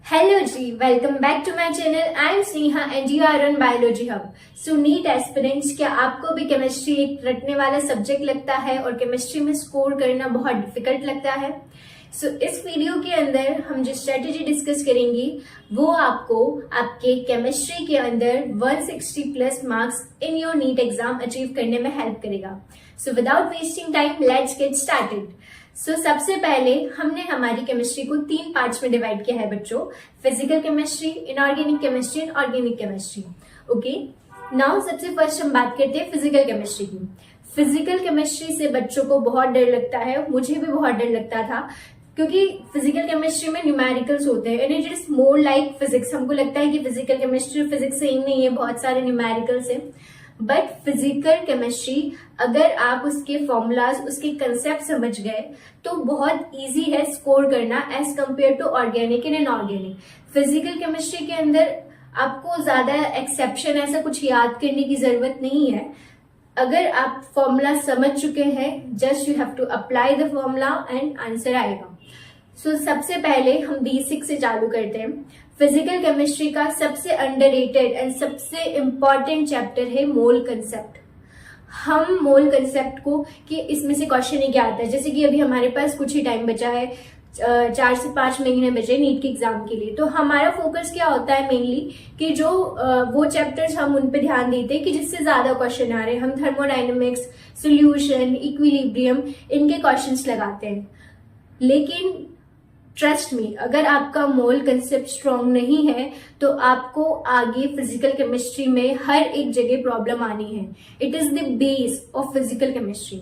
Hello जी, welcome back to my channel. I am Sneha and you are on biology hub. So NEET aspirants, क्या आपको भी chemistry एक रटने वाला सब्जेक्ट लगता है और केमिस्ट्री में स्कोर करना बहुत डिफिकल्ट लगता है? सो इस वीडियो के अंदर हम जो स्ट्रेटेजी डिस्कस करेंगे वो आपको आपके केमिस्ट्री के अंदर 160 plus marks in your NEET exam achieve करने में हेल्प करेगा। So without wasting time let's get started. सबसे पहले हमने हमारी केमिस्ट्री को 3 पार्ट्स में डिवाइड किया है बच्चों, physical chemistry, inorganic chemistry and organic chemistry. Okay, now सबसे फर्स्ट हम बात करते हैं फिजिकल केमिस्ट्री की। फिजिकल केमिस्ट्री से बच्चों को बहुत डर लगता है, मुझे भी बहुत डर लगता था, क्योंकि फिजिकल केमिस्ट्री में न्यूमेरिकल्स होते हैं and it is more like physics. हमको लगता है कि फिजिकल केमिस्ट्री फिजिक्स सेम नहीं है, बहुत सारे न्यूमेरिकल्स हैं। बट फिजिकल केमिस्ट्री अगर आप उसके फॉर्मूलाज, उसके कंसेप्ट समझ गए तो बहुत इजी है स्कोर करना as compare to organic and inorganic. Physical chemistry के अंदर आपको ज्यादा एक्सेप्शन, ऐसा कुछ याद करने की जरूरत नहीं है। अगर आप फॉर्मूला समझ चुके हैं, just you have to apply the formula and answer आएगा। सबसे पहले हम बेसिक से चालू करते हैं। फिजिकल केमिस्ट्री का सबसे अंडररेटेड एंड सबसे इंपॉर्टेंट चैप्टर है मोल कंसेप्ट। हम मोल कंसेप्ट को, कि इसमें से क्वेश्चन ही क्या आता है, जैसे कि अभी हमारे पास कुछ ही टाइम बचा है, 4 से 5 महीने बचे नीट के एग्जाम के लिए, तो हमारा फोकस क्या होता है मेनली कि जो वो चैप्टर्स हम उन पे ध्यान देते हैं कि जिससे ज्यादा क्वेश्चन आ रहे हैं। हम थर्मोडायनेमिक्स, सोल्यूशन, इक्विलिब्रियम, इनके क्वेश्चंस लगाते हैं। लेकिन ट्रस्ट मी, अगर आपका मोल कंसेप्ट स्ट्रॉन्ग नहीं है तो आपको आगे फिजिकल केमिस्ट्री में हर एक जगह प्रॉब्लम आनी है। It is the base of physical chemistry.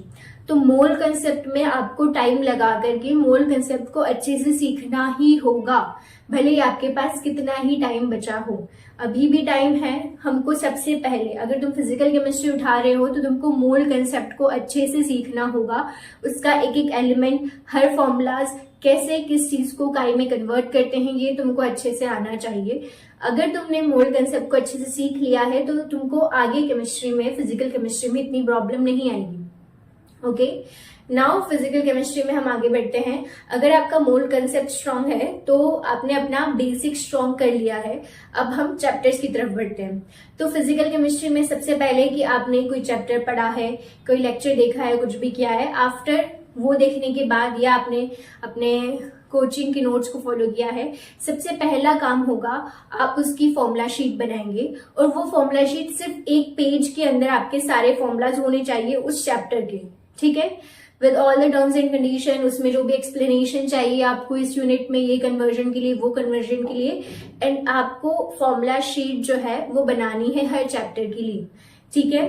तो मोल कंसेप्ट में आपको टाइम लगा करके मोल कंसेप्ट को अच्छे से सीखना ही होगा, भले ही आपके पास कितना ही टाइम बचा हो। अभी भी टाइम है। हमको सबसे पहले, अगर तुम फिजिकल केमिस्ट्री उठा रहे हो तो तुमको मोल कंसेप्ट को अच्छे से सीखना होगा। उसका एक एक एलिमेंट, हर फॉर्मूलाज कैसे किस चीज को काई में कन्वर्ट करते हैं, ये तुमको अच्छे से आना चाहिए। अगर तुमने मोल कंसेप्ट को अच्छे से सीख लिया है तो तुमको आगे केमिस्ट्री में, फिजिकल केमिस्ट्री में इतनी प्रॉब्लम नहीं आएगी। ओके, नाउ फिजिकल केमिस्ट्री में हम आगे बढ़ते हैं। अगर आपका मोल कंसेप्ट स्ट्रांग है तो आपने अपना बेसिक स्ट्रांग कर लिया है। अब हम चैप्टर्स की तरफ बढ़ते हैं। तो फिजिकल केमिस्ट्री में सबसे पहले कि आपने कोई चैप्टर पढ़ा है, कोई लेक्चर देखा है, कुछ भी किया है, आफ्टर वो देखने के बाद या आपने अपने कोचिंग के नोट्स को फॉलो किया है, सबसे पहला काम होगा आप उसकी फॉर्मूला शीट बनाएंगे। और वो फॉर्मूला शीट सिर्फ एक पेज के अंदर आपके सारे फॉर्मूलाज होने चाहिए उस चैप्टर के, ठीक है, with all the terms and condition. उसमें जो भी एक्सप्लेनेशन चाहिए आपको इस यूनिट में, ये कन्वर्जन के लिए, वो कन्वर्जन के लिए, एंड आपको फॉर्मूला शीट जो है वो बनानी है हर चैप्टर के लिए, ठीक है।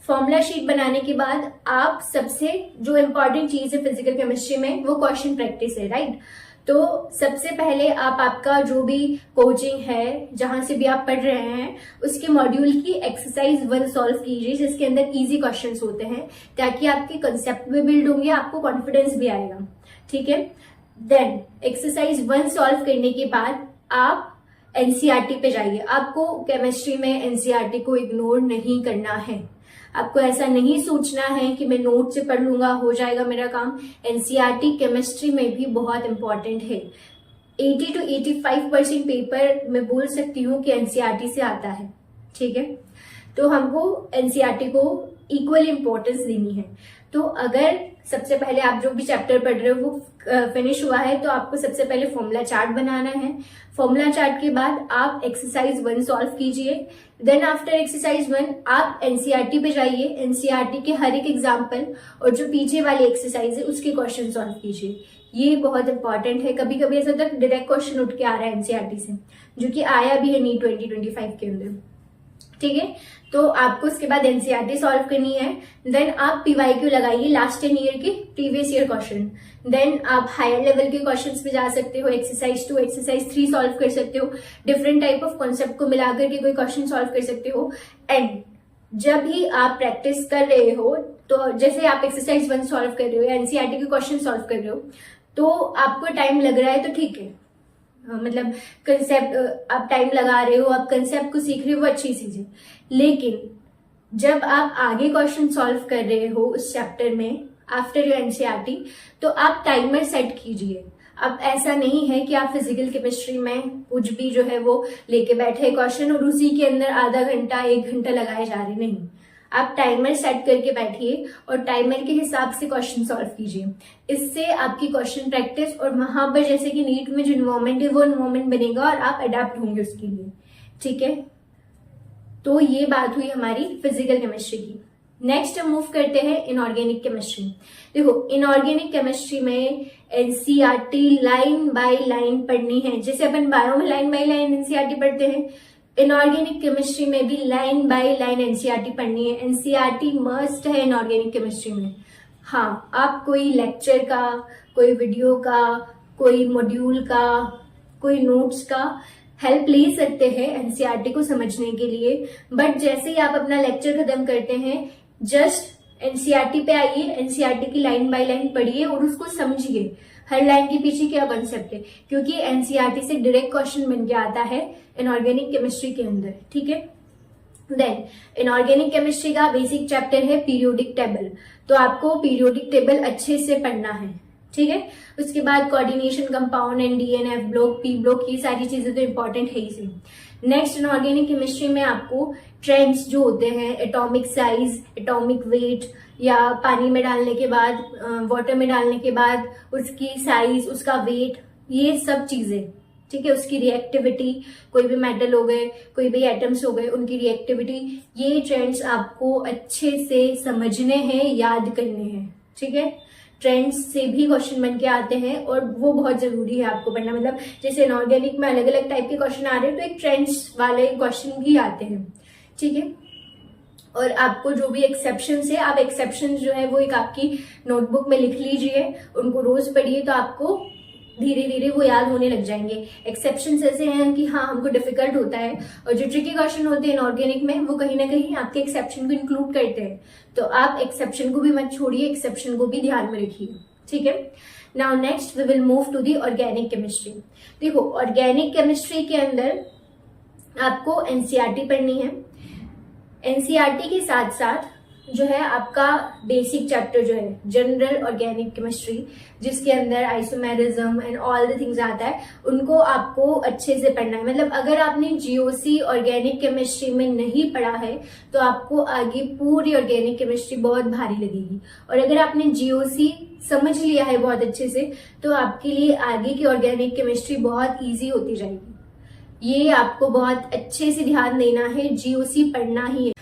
फॉर्मूला शीट बनाने के बाद आप सबसे जो इम्पोर्टेंट चीज है फिजिकल केमिस्ट्री में वो क्वेश्चन प्रैक्टिस है, राइट। तो सबसे पहले आप आपका जो भी कोचिंग है, जहां से भी आप पढ़ रहे हैं, उसके मॉड्यूल की एक्सरसाइज 1 सॉल्व कीजिए, जिसके अंदर इजी क्वेश्चंस होते हैं, ताकि आपके कंसेप्ट भी बिल्ड होंगे, आपको कॉन्फिडेंस भी आएगा, ठीक है। देन एक्सरसाइज 1 सॉल्व करने के बाद आप एनसीईआरटी पे जाइए। आपको केमिस्ट्री में एनसीईआरटी को इग्नोर नहीं करना है। आपको ऐसा नहीं सोचना है कि मैं नोट से पढ़ लूंगा, हो जाएगा मेरा काम। एनसीईआरटी केमिस्ट्री में भी बहुत इंपॉर्टेंट है। 80 to 85% पेपर मैं बोल सकती हूँ कि एनसीईआरटी से आता है, ठीक है। तो हमको एनसीईआरटी को इक्वल इंपॉर्टेंस देनी है। तो अगर सबसे पहले आप जो भी चैप्टर पढ़ रहे हो वो फिनिश हुआ है तो आपको सबसे पहले फॉर्मूला चार्ट बनाना है। फॉर्मूला चार्ट के बाद आप एक्सरसाइज 1 सॉल्व कीजिए। देन आफ्टर एक्सरसाइज 1 आप एनसीईआरटी पे जाइए। एनसीईआरटी के हर एक एग्जाम्पल और जो पीछे वाली एक्सरसाइज है उसके क्वेश्चन सॉल्व कीजिए। ये बहुत इंपॉर्टेंट है। कभी कभी ऐसा तक डायरेक्ट क्वेश्चन उठ के आ रहा है एनसीईआरटी से, जो कि आया भी है नीट 2025 के अंदर, ठीक है। तो आपको उसके बाद एनसीईआरटी सॉल्व करनी है। देन आप पीवाईक्यू लगाइए, लास्ट 10 ईयर के प्रीवियस ईयर क्वेश्चन। देन आप हायर लेवल के क्वेश्चंस पे जा सकते हो, एक्सरसाइज 2, एक्सरसाइज 3 सॉल्व कर सकते हो। डिफरेंट टाइप ऑफ कॉन्सेप्ट को मिलाकर के कोई क्वेश्चन सॉल्व कर सकते हो। एंड जब भी आप प्रैक्टिस कर रहे हो, तो जैसे आप एक्सरसाइज 1 सॉल्व कर रहे हो या एनसीईआरटी के क्वेश्चन सॉल्व कर रहे हो, तो आपको टाइम लग रहा है तो ठीक है, मतलब कंसेप्ट आप टाइम लगा रहे हो, आप कंसेप्ट को सीख रहे हो, वो अच्छी चीज है। लेकिन जब आप आगे क्वेश्चन सॉल्व कर रहे हो उस चैप्टर में आफ्टर योर एनसीईआरटी, तो आप टाइमर सेट कीजिए। अब ऐसा नहीं है कि आप फिजिकल केमिस्ट्री में कुछ भी जो है वो लेके बैठे क्वेश्चन और उसी के अंदर आधा घंटा 1 घंटा लगाए जा रहे, नहीं। आप टाइमर सेट करके बैठिए और टाइमर के हिसाब से क्वेश्चन सॉल्व कीजिए। इससे आपकी क्वेश्चन प्रैक्टिस और वहां पर जैसे कि नीट में जो इन्वायरमेंट है वो इन्वायरमेंट बनेगा और आप अडेप्ट होंगे उसके लिए, ठीक है। तो ये बात हुई हमारी फिजिकल केमिस्ट्री की। नेक्स्ट हम मूव करते हैं इनऑर्गेनिक केमिस्ट्री। देखो, इनऑर्गेनिक केमिस्ट्री में एनसीईआरटी लाइन बाय लाइन पढ़नी है। जैसे अपन बायो में लाइन बाय लाइन एनसीईआरटी पढ़ते हैं, इनऑर्गेनिक केमिस्ट्री में भी लाइन बाय लाइन एनसीईआरटी पढ़नी है। एनसीईआरटी मस्ट है इनऑर्गेनिक केमिस्ट्री में। हाँ, आप कोई लेक्चर का, कोई वीडियो का, कोई मॉड्यूल का, कोई नोट्स का हेल्प ले सकते हैं एनसीईआरटी को समझने के लिए, बट जैसे ही आप अपना लेक्चर खत्म करते हैं, जस्ट एनसीईआरटी पे आइए, एनसीईआरटी की लाइन बाय लाइन पढ़िए और उसको समझिए हर लाइन के पीछे क्या कॉन्सेप्ट है, क्योंकि एनसीईआरटी से डायरेक्ट क्वेश्चन बन के आता है इनऑर्गेनिक केमिस्ट्री के अंदर, ठीक है। देन इनऑर्गेनिक केमिस्ट्री का बेसिक चैप्टर है पीरियोडिक टेबल, तो आपको पीरियोडिक टेबल अच्छे से पढ़ना है, ठीक है। उसके बाद coordination compound and DNF block, P block, ये सारी चीजें तो इंपॉर्टेंट है ही से। नेक्स्ट इनऑर्गेनिक केमिस्ट्री में आपको ट्रेंड्स जो होते हैं, एटॉमिक साइज, एटॉमिक वेट, या पानी में डालने के बाद, वाटर में डालने के बाद उसकी साइज, उसका वेट, ये सब चीजें, ठीक है। उसकी रिएक्टिविटी, कोई भी मेटल हो गए, कोई भी एटम्स हो गए, उनकी रिएक्टिविटी, ये ट्रेंड्स आपको अच्छे से समझने हैं, याद करने हैं, ठीक है। ट्रेंड्स से भी क्वेश्चन बन के आते हैं और वो बहुत जरूरी है आपको पढ़ना। मतलब जैसे इनऑर्गेनिक में अलग अलग टाइप के क्वेश्चन आ रहे हैं, तो एक ट्रेंड्स वाले क्वेश्चन भी आते हैं, ठीक है। और आपको जो भी एक्सेप्शंस है, आप एक्सेप्शंस जो है वो एक आपकी नोटबुक में लिख लीजिए, उनको रोज पढ़िए, तो आपको धीरे धीरे वो याद होने लग जाएंगे। एक्सेप्शंस ऐसे हैं कि हाँ, हमको डिफिकल्ट होता है, और जो ट्रिकी क्वेश्चन होते हैं इनऑर्गेनिक में, वो कहीं ना कहीं आपके एक्सेप्शन को इंक्लूड करते हैं, तो आप एक्सेप्शन को भी मत छोड़िए, एक्सेप्शन को भी ध्यान में रखिए, ठीक है। Now next we will move to the organic chemistry. देखो, ऑर्गेनिक केमिस्ट्री के अंदर आपको एनसीईआरटी पढ़नी है। एनसीईआरटी के साथ साथ जो है आपका बेसिक चैप्टर जो है जनरल ऑर्गेनिक केमिस्ट्री, जिसके अंदर isomerism and all the things आता है, उनको आपको अच्छे से पढ़ना है। मतलब अगर आपने जीओसी ऑर्गेनिक केमिस्ट्री में नहीं पढ़ा है, तो आपको आगे पूरी ऑर्गेनिक केमिस्ट्री बहुत भारी लगेगी, और अगर आपने जीओसी समझ लिया है बहुत अच्छे से, तो आपके लिए आगे की ऑर्गेनिक केमिस्ट्री बहुत ईजी होती जाएगी। ये आपको बहुत अच्छे से ध्यान देना है, जीओसी पढ़ना ही है।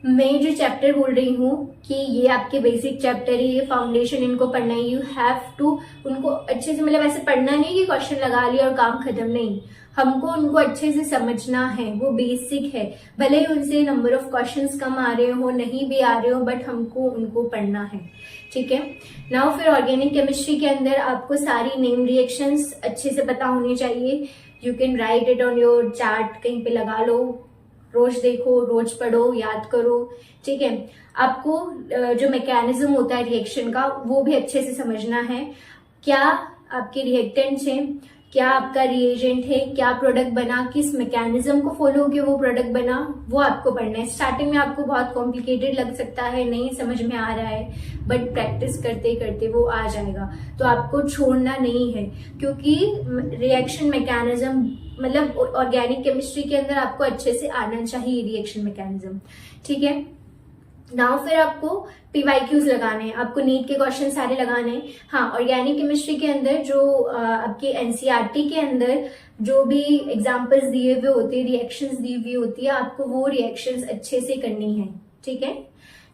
मैं जो चैप्टर बोल रही हूँ कि ये आपके बेसिक चैप्टर है, ये फाउंडेशन, इनको पढ़ना है, यू हैव टू उनको अच्छे से, मतलब ऐसे पढ़ना नहीं कि क्वेश्चन लगा लिया और काम खत्म, नहीं, हमको उनको अच्छे से समझना है, वो बेसिक है। भले ही उनसे नंबर ऑफ क्वेश्चंस कम आ रहे हो, नहीं भी आ रहे हो, बट हमको उनको पढ़ना है, ठीक है। नाउ फिर ऑर्गेनिक केमिस्ट्री के अंदर आपको सारी नेम रिएक्शंस अच्छे से पता होनी चाहिए। You can write it on your chart, कहीं पे लगा लो, रोज देखो, रोज पढ़ो, याद करो, ठीक है। आपको जो मैकेनिज्म होता है रिएक्शन का, वो भी अच्छे से समझना है। क्या आपके रिएक्टेंट्स हैं, क्या आपका रिएजेंट है, क्या प्रोडक्ट बना, किस मैकेनिज्म को फॉलो होकर वो प्रोडक्ट बना, वो आपको पढ़ना है। स्टार्टिंग में आपको बहुत कॉम्प्लिकेटेड लग सकता है, नहीं समझ में आ रहा है, बट प्रैक्टिस करते करते वो आ जाएगा। तो आपको छोड़ना नहीं है, क्योंकि रिएक्शन मैकेनिज्म, मतलब ऑर्गेनिक केमिस्ट्री के अंदर आपको अच्छे से आना चाहिए रिएक्शन मैकेनिज्म, ठीक है। नाउ फिर आपको पीवाईक्यूज लगाने हैं, आपको नीट के क्वेश्चन सारे लगाने हैं। हाँ, ऑर्गेनिक केमिस्ट्री के अंदर जो आपके एनसीईआरटी के अंदर जो भी एग्जांपल्स दिए हुए होते हैं, रिएक्शंस दी हुई होती है, आपको वो रिएक्शंस अच्छे से करनी है, ठीक है।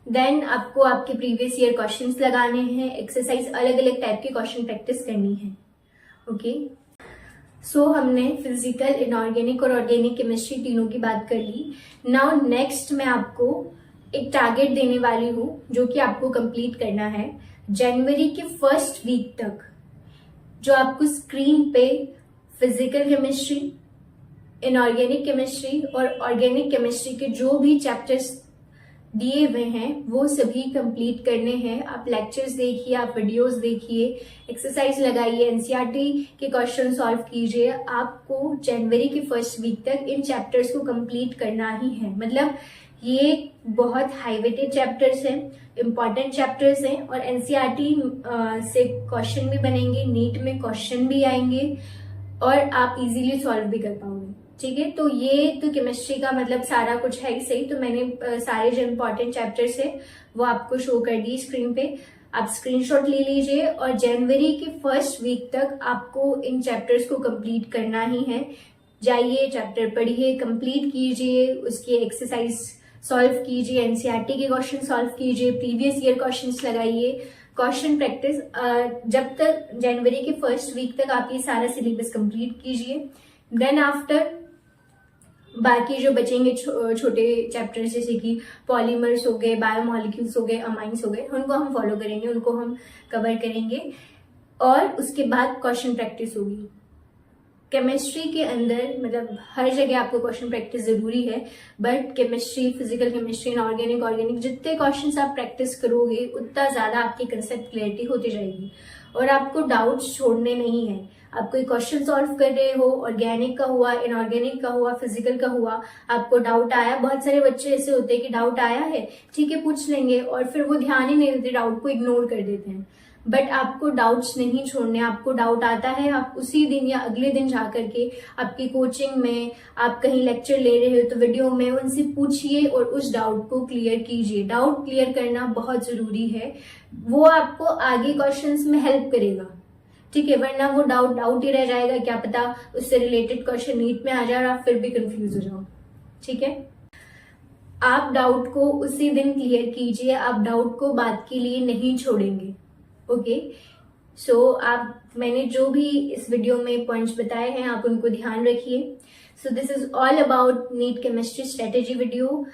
देन आपको आपके प्रीवियस ईयर क्वेश्चंस लगाने हैं, एक्सरसाइज अलग अलग टाइप के क्वेश्चन प्रैक्टिस करनी है, ओके। सो हमने फिजिकल, इनऑर्गेनिक और ऑर्गेनिक केमिस्ट्री तीनों की बात कर ली। नाउ नेक्स्ट मैं आपको एक टारगेट देने वाली हूं, जो कि आपको कंप्लीट करना है जनवरी के फर्स्ट वीक तक। जो आपको स्क्रीन पे फिजिकल केमिस्ट्री, इनऑर्गेनिक केमिस्ट्री और ऑर्गेनिक केमिस्ट्री के जो भी चैप्टर्स दिए हुए हैं, वो सभी कंप्लीट करने हैं। आप लेक्चर्स देखिए, आप वीडियोस देखिए, एक्सरसाइज लगाइए, एनसीईआरटी के क्वेश्चन सॉल्व कीजिए। आपको जनवरी के फर्स्ट वीक तक इन चैप्टर्स को कंप्लीट करना ही है। मतलब ये बहुत हाई वेटेड चैप्टर्स हैं, इम्पॉर्टेंट चैप्टर्स हैं और एनसीईआरटी से क्वेश्चन भी बनेंगे, नीट में क्वेश्चन भी आएंगे और आप इजीली सॉल्व भी कर पाओगे। ठीक है, तो ये तो केमिस्ट्री का मतलब सारा कुछ है ही सही। तो मैंने सारे जो इम्पोर्टेंट चैप्टर्स है वो आपको शो कर दी स्क्रीन पे, आप स्क्रीनशॉट ले लीजिए और जनवरी के फर्स्ट वीक तक आपको इन चैप्टर्स को कंप्लीट करना ही है। जाइए, चैप्टर पढ़िए, कंप्लीट कीजिए, उसकी एक्सरसाइज सॉल्व कीजिए, एनसीईआरटी के क्वेश्चन सॉल्व कीजिए, प्रीवियस ईयर क्वेश्चंस लगाइए, क्वेश्चन प्रैक्टिस। जब तक जनवरी के फर्स्ट वीक तक आप ये सारा सिलेबस कंप्लीट कीजिए, देन आफ्टर बाकी जो बचेंगे छोटे चैप्टर्स जैसे कि पॉलीमर्स हो गए, बायोमॉलिक्यूल्स हो गए, अमाइंस हो गए, उनको हम फॉलो करेंगे, उनको हम कवर करेंगे और उसके बाद क्वेश्चन प्रैक्टिस होगी। केमिस्ट्री के अंदर मतलब हर जगह आपको क्वेश्चन प्रैक्टिस जरूरी है, but chemistry, physical chemistry, organic जितने क्वेश्चंस आप प्रैक्टिस करोगे उतना ज्यादा आपकी कंसेप्ट क्लियरिटी होती जाएगी और आपको डाउट्स छोड़ने नहीं है। आप कोई क्वेश्चन सॉल्व कर रहे हो, ऑर्गेनिक का हुआ, इनऑर्गेनिक का हुआ, फिजिकल का हुआ, आपको डाउट आया, बहुत सारे बच्चे ऐसे होते हैं कि डाउट आया है, ठीक है पूछ लेंगे और फिर वो ध्यान ही नहीं देते, डाउट को इग्नोर कर देते हैं। बट आपको डाउट्स नहीं छोड़ने, आपको डाउट आता है, आप उसी दिन या अगले दिन जाकर के आपकी कोचिंग में, आप कहीं लेक्चर ले रहे हो तो वीडियो में उनसे पूछिए और उस डाउट को क्लियर कीजिए। डाउट क्लियर करना बहुत जरूरी है, वो आपको आगे क्वेश्चंस में हेल्प करेगा। ठीक है, वरना वो डाउट ही रह जाएगा, क्या पता उससे रिलेटेड क्वेश्चन नीट में आ जाए और आप फिर भी कंफ्यूज हो जाओ। ठीक है, आप डाउट को उसी दिन क्लियर कीजिए, आप डाउट को बात के लिए नहीं छोड़ेंगे। ओके, सो आप मैंने जो भी इस वीडियो में पॉइंट्स बताए हैं आप उनको ध्यान रखिए। So this is all about NEET chemistry strategy video.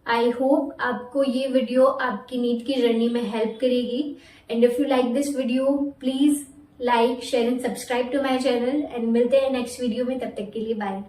I hope आपको ये वीडियो आपकी नीट की जर्नी में हेल्प करेगी and if you like this video please like, share and subscribe to my channel and मिलते हैं नेक्स्ट वीडियो में। तब तक के लिए बाय।